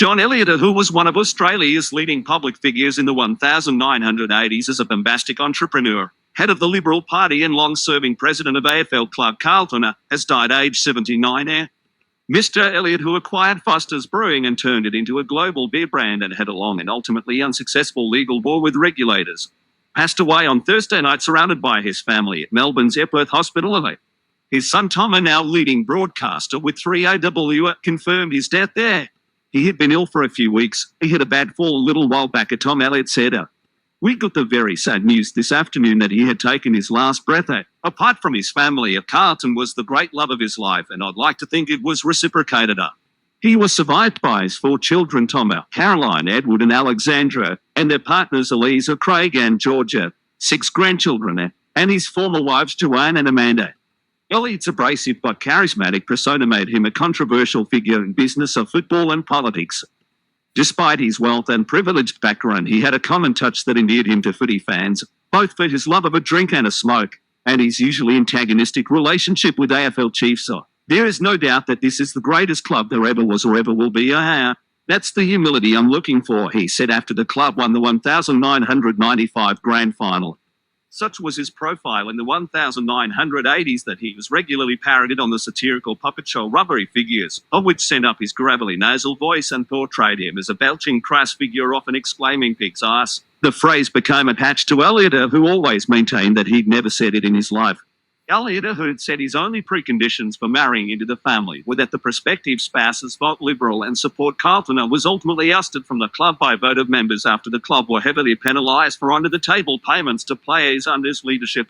John Elliot, who was one of Australia's leading public figures in the 1980s as a bombastic entrepreneur, head of the Liberal Party and long-serving president of AFL club Carlton, has died aged 79. Mr. Elliot, who acquired Foster's Brewing and turned it into a global beer brand and had a long and ultimately unsuccessful legal war with regulators, passed away on Thursday night surrounded by his family at Melbourne's Epworth Hospital. His son Tom, a now leading broadcaster with 3AW, confirmed his death there. He had been ill for a few weeks. He had a bad fall a little while back, Tom Elliot said. We got the very sad news this afternoon that he had taken his last breath. Apart from his family, Carlton was the great love of his life, and I'd like to think it was reciprocated. He was survived by his 4 children, Tom, Caroline, Edward and Alexandra, and their partners Eliza, Craig and Georgia, 6 grandchildren, and his former wives Joanne and Amanda. Elliot's abrasive but charismatic persona made him a controversial figure in business of football and politics. Despite his wealth and privileged background, he had a common touch that endeared him to footy fans, both for his love of a drink and a smoke, and his usually antagonistic relationship with AFL Chiefs. There is no doubt that this is the greatest club there ever was or ever will be. That's the humility I'm looking for, he said after the club won the 1995 grand final. Such was his profile in the 1980s that he was regularly parodied on the satirical puppet show Rubbery Figures, of which sent up his gravelly nasal voice and portrayed him as a belching crass figure, often exclaiming "pig's ass." The phrase became attached to Elliot, who always maintained that he'd never said it in his life. Elliot, who had said his only preconditions for marrying into the family were that the prospective spouses vote Liberal and support Carlton, was ultimately ousted from the club by vote of members after the club were heavily penalised for under-the-table payments to players under his leadership.